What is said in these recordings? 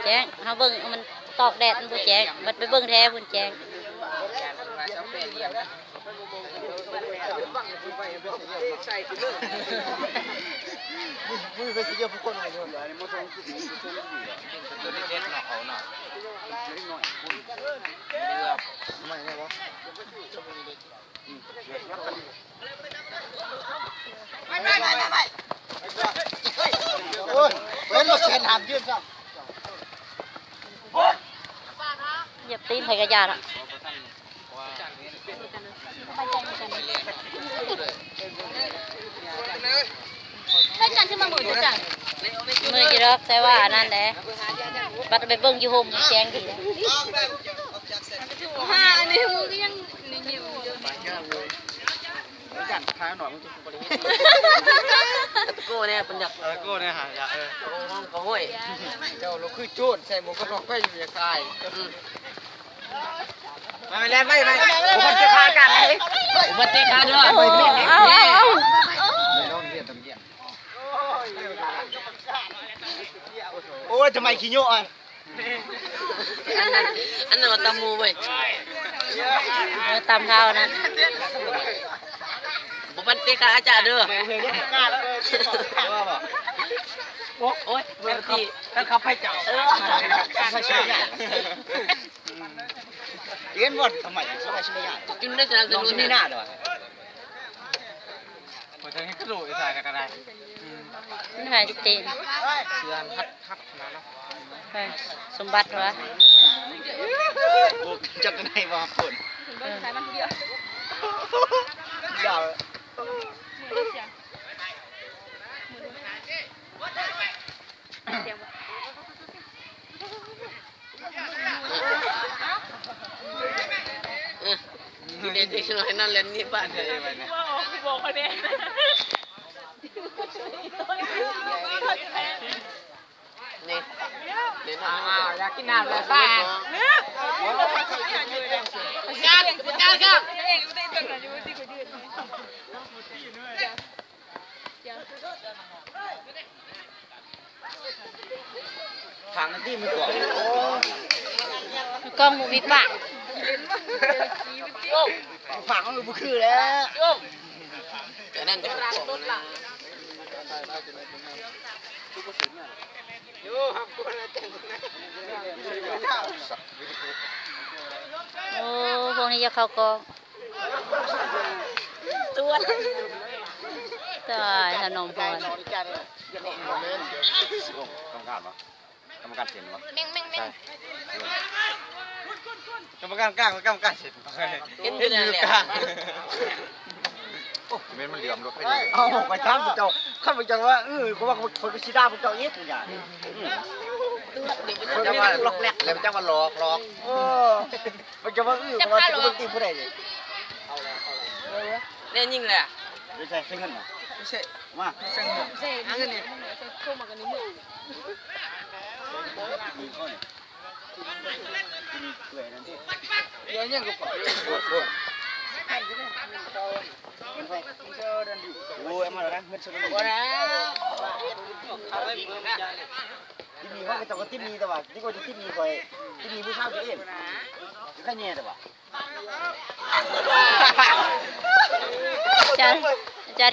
แจ้งเฮาเบิ่งมันตอกแดดมันบ่แจ้งบัดไปเบิ่งแท้พุ่นแจ้งมือไปสิเยอะผู้คนเลยตัวนี้เด็ดหน่อเขาหน่อไม่ไงวะไม่โอ้ยเป็นรถเข็นหามยืนซ้ำเหยียบตีนไผกระยาอ่ะใช่กันที่มาหมุนจังมือจิรอกใส่ว่าอันนั้นแหละบัดไปเบิ่งอยู่โฮมแจ้งดีนะ อันนี้มึงก็ยังนี่อยู่จัดท้ายหน่อยมึงจะบริเวณตะโก้เนี่ยเป็นอยากตะโก้เนี่ยหาอยากห้องก็ห้วยเจ้าเราคือโจดใส่หมวกกันน็อกไปอยู่อย่างไรไม่แล้วไม่ผมจะฆ่ากันเลยผมจะฆ่าด้วยเอาไม่ต้องเรียนตำเกียงโอ้ยทำไมขี้โยอ่ะอันนั้นเราตำมูไปตำเท้านั้นผมมันเตะขาอาจารย์เด้อโอ้ยเมื่อกี้ท่านเขาไปจับไม่ใช่เรียนวัดทำไมไม่ใช่จุนได้สนับสนุนนี่หน้าด้วยผมจะให้กระโดดใส่กันได้มันหายตีนเชือนฮัดนะเนาะสมบัติวะจัดกันให้มาผลใช้มันเดียวอย่าเด็กๆน้อยนั่นเล่นนี่บ้านเลยไปเนี่ยบอกเขาเนี่ยนี่เล่นอยากกินน้ำเลยป้าการครับทางที่มือก่อนกล้องมีปากฝังมันบุคือแล้วแต่นั่นจะร้านต้นหลังโอ้พวกนี้จะเข้ากองตัวตายถนนพรกรรมการปะกรรมการเสียนปะเม่งกรรมการกลางกรรมการเสียนเห็นอยู่กลางเม้นมันเหลี่ยมรถไปเลยเอาไปทำพวกเจ้าข้าพเจ้าว่าเขาว่าคนไปชี้ดาพวกเจ้าเอ็ดอย่างนี้จะว่าล็อกแรกแล้วจะว่าหลอกมันจะว่าเขาว่าจะตีผู้ใดเลยเนี่ยยิงเลยอ่ะไม่ใช่เงินเหรอไม่ใช่มาเงินนี่เข้ามากันนี่มึงเดี๋ยวยังก็ปล่อยโอ้ยมาแล้วนะเงินสดเลยที่มีเขาก็จะที่มีแต่ว่าที่ก็จะที่มีคอยที่มีผู้เช่าเองแค่เนี้ยแต่ว่าอาจาร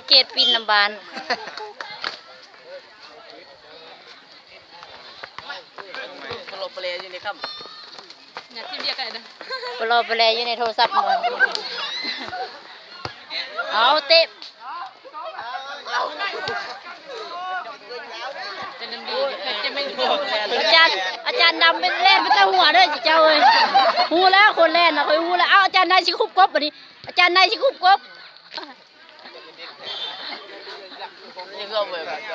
ย์เกตปินลำบานปลอบประเลอยู่ในค่ำอยากที่เดียวกันนะปลอบประเลอยู่ในโทรศัพท์มันเอาเตะจะดำดีจะไม่ดีอาจารย์ดำเป็นเล่นเป็นตาหัวด้วยเจ้าเอ้ยหูแล้วคนเล่นนะคอยหูแล้วเอาอาจารย์นายชิคุบกบวันนี้อาจารย์นายชิคุบกบนี่ก็แบบ